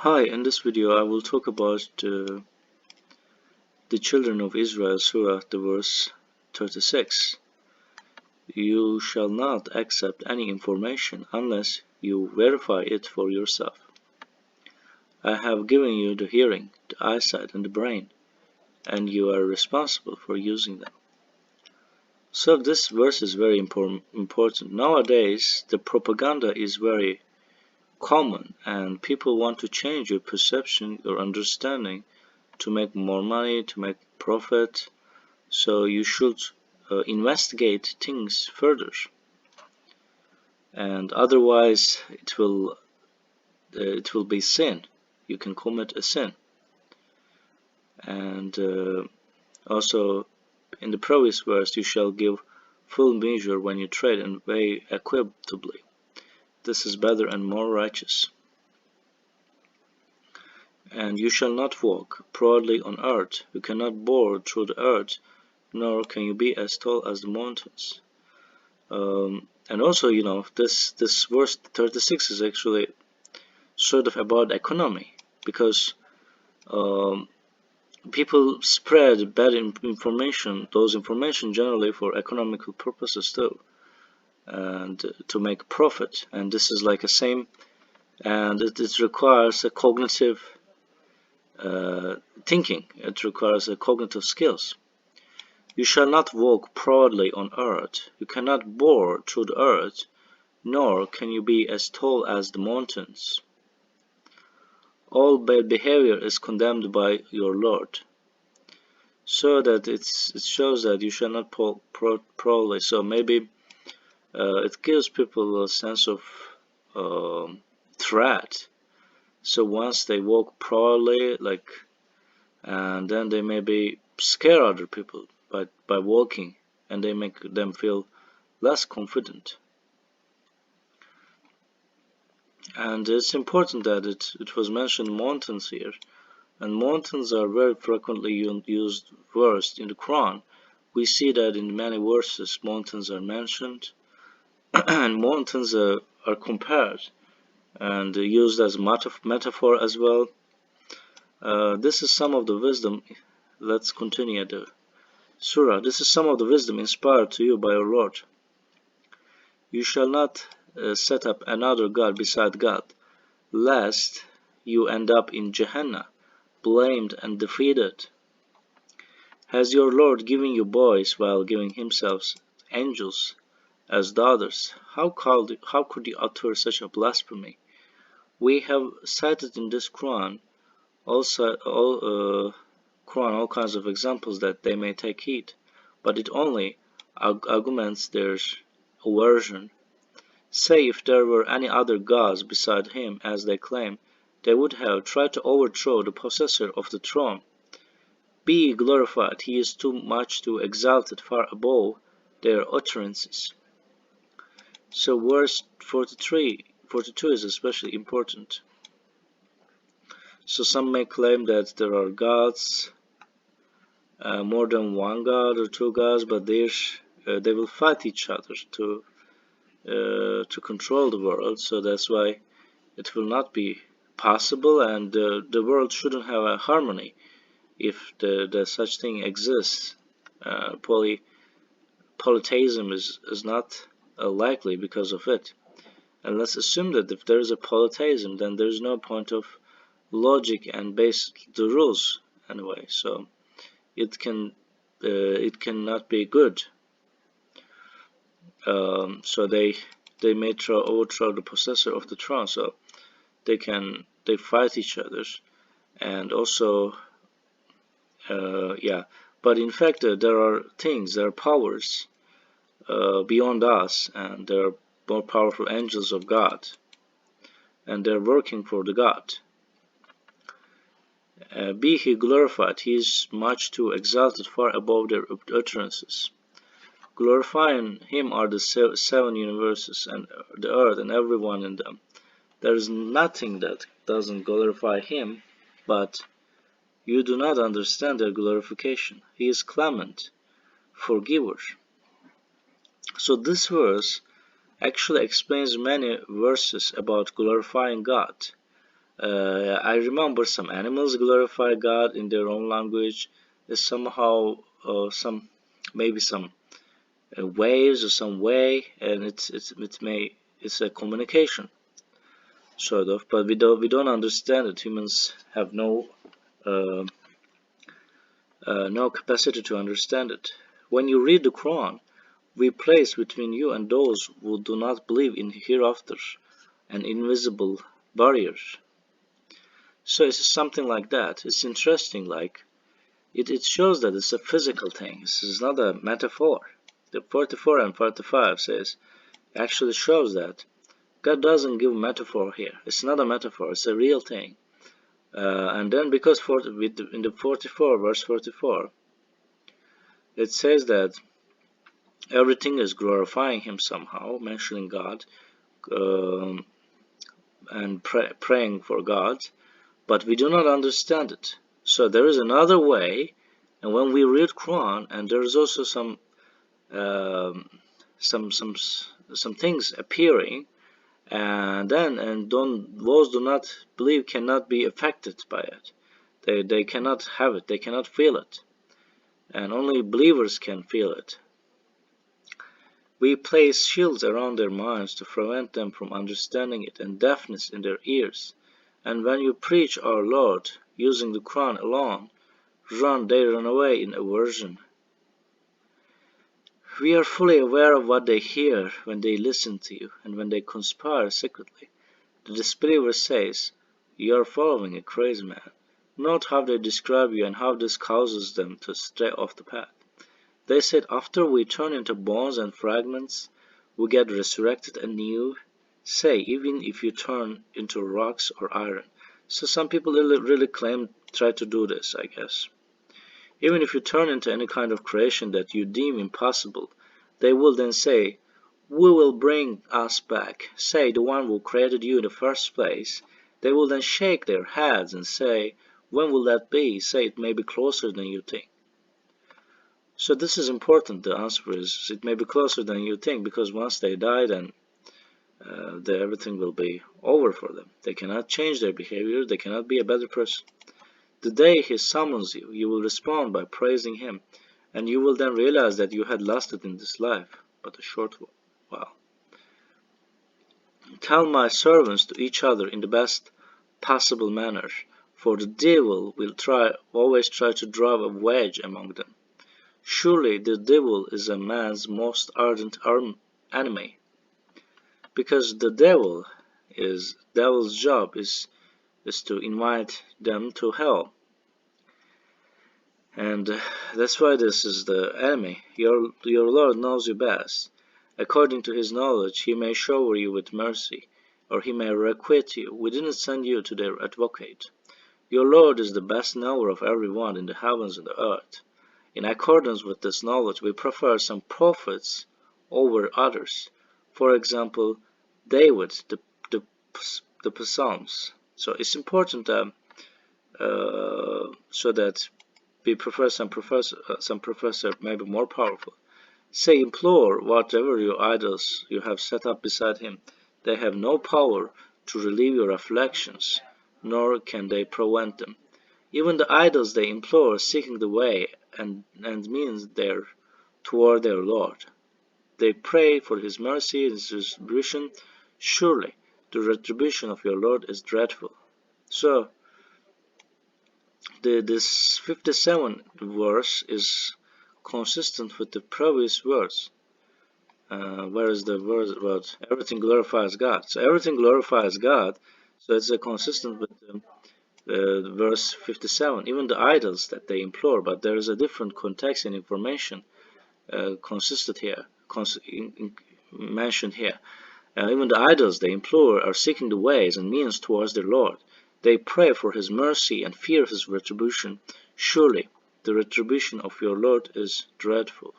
Hi, in this video I will talk about the children of Israel, Surah, the verse 36. You shall not accept any information unless you verify it for yourself. I have given you the hearing, the eyesight, and the brain, and you are responsible for using them. So this verse is very important. Nowadays, the propaganda is very common, and people want to change your perception, your understanding, to make more money, to make profit. So you should investigate things further, and otherwise it will be sin. You can commit a sin. And also in the previous verse, you shall give full measure when you trade and weigh equitably. This is better and more righteous. And you shall not walk proudly on earth. You cannot bore through the earth, nor can you be as tall as the mountains. And also, this verse 36 is actually sort of about economy, because people spread bad information, those information generally for economical purposes too, and to make profit. And this is like a same, and it requires a cognitive thinking. It requires a cognitive skills. You shall not walk proudly on earth. You cannot bore through the earth, nor can you be as tall as the mountains. All bad behavior is condemned by your Lord. So that it shows that you shall not proudly. So maybe it gives people a sense of threat. So once they walk proudly, and then they maybe scare other people by walking, and they make them feel less confident. And it's important that it was mentioned mountains here, and mountains are very frequently used words in the Quran. We see that in many verses mountains are mentioned, and mountains are compared and used as metaphor as well. This is some of the wisdom. Let's continue the Surah. This is some of the wisdom inspired to you by your Lord. You shall not set up another God beside God, lest you end up in Gehenna, blamed and defeated. Has your Lord given you boys while giving himself angels as daughters? How could you utter such a blasphemy? We have cited in this Quran all kinds of examples that they may take heed, but it only augments their aversion. Say, if there were any other gods beside him, as they claim, they would have tried to overthrow the possessor of the throne. Be glorified, he is too exalted, far above their utterances. So verse 42 is especially important. So some may claim that there are gods, more than one god or two gods, but they will fight each other to control the world. So that's why it will not be possible, and the world shouldn't have a harmony if the such thing exists. Polytheism is not likely because of it. And let's assume that if there is a polytheism, then there's no point of logic and base the rules anyway. So it cannot be good. So they may overthrow the possessor of the throne. So they fight each other, and also but in fact there are powers beyond us, and there are more powerful angels of God, and they're working for the God. Be he glorified, he is much too exalted, far above their utterances. Glorifying him are the seven universes, and the earth and everyone in them. There is nothing that doesn't glorify him, but you do not understand their glorification. He is clement, forgiver. So this verse actually explains many verses about glorifying God. I remember some animals glorify God in their own language. There's somehow maybe some waves or some way, and it's a communication sort of, but we don't understand it. Humans have uh, no capacity to understand it. When you read the Quran, we place between you and those who do not believe in hereafter an invisible barrier. So it's something like that. It's interesting, like it shows that it's a physical thing. This is not a metaphor. The 44 and 45 says actually shows that God doesn't give metaphor here. It's not a metaphor. It's a real thing. And then because in the 44 verse 44, it says that everything is glorifying Him somehow, mentioning God um, and praying for God, but we do not understand it. So there is another way, and when we read Quran, and there is also um, some some some things appearing, and those do not believe cannot be affected by it. They cannot have it. They cannot feel it, and only believers can feel it. We place shields around their minds to prevent them from understanding it, and deafness in their ears. And when you preach our Lord using the Quran alone, they run away in aversion. We are fully aware of what they hear when they listen to you, and when they conspire secretly. The disbeliever says, "You are following a crazy man." Note how they describe you and how this causes them to stray off the path. They said, "After we turn into bones and fragments, we get resurrected anew." Say, even if you turn into rocks or iron. So some people really try to do this, I guess. Even if you turn into any kind of creation that you deem impossible, they will then say, "We will bring us back." Say, the one who created you in the first place. They will then shake their heads and say, "When will that be?" Say, "It may be closer than you think." So this is important. The answer is it may be closer than you think, because once they die, then everything will be over for them. They cannot change their behavior. They cannot be a better person. The day He summons you, you will respond by praising Him, and you will then realize that you had lost it in this life, but a short while. Tell my servants to each other in the best possible manner, for the devil will always try to drive a wedge among them. Surely the devil is a man's most ardent enemy, because the devil's job is to invite them to hell. And that's why this is the enemy. Your Lord knows you best. According to His knowledge, He may shower you with mercy, or He may requite you. We didn't send you to their advocate. Your Lord is the best knower of everyone in the heavens and the earth. In accordance with this knowledge, we prefer some prophets over others. For example, David, the Psalms. So it's important so that we prefer some professor maybe more powerful. Say, implore whatever your idols you have set up beside Him. They have no power to relieve your afflictions, nor can they prevent them. Even the idols they implore, seeking the way and means there toward their Lord. They pray for His mercy and His retribution. Surely the retribution of your Lord is dreadful. So this 57 verse is consistent with the previous verse, whereas the verse about everything glorifies God. So everything glorifies God, so it's consistent with verse 57. Even the idols that they implore, but there is a different context and information consisted here, mentioned here. Even the idols they implore are seeking the ways and means towards their Lord. They pray for His mercy and fear His retribution. Surely the retribution of your Lord is dreadful.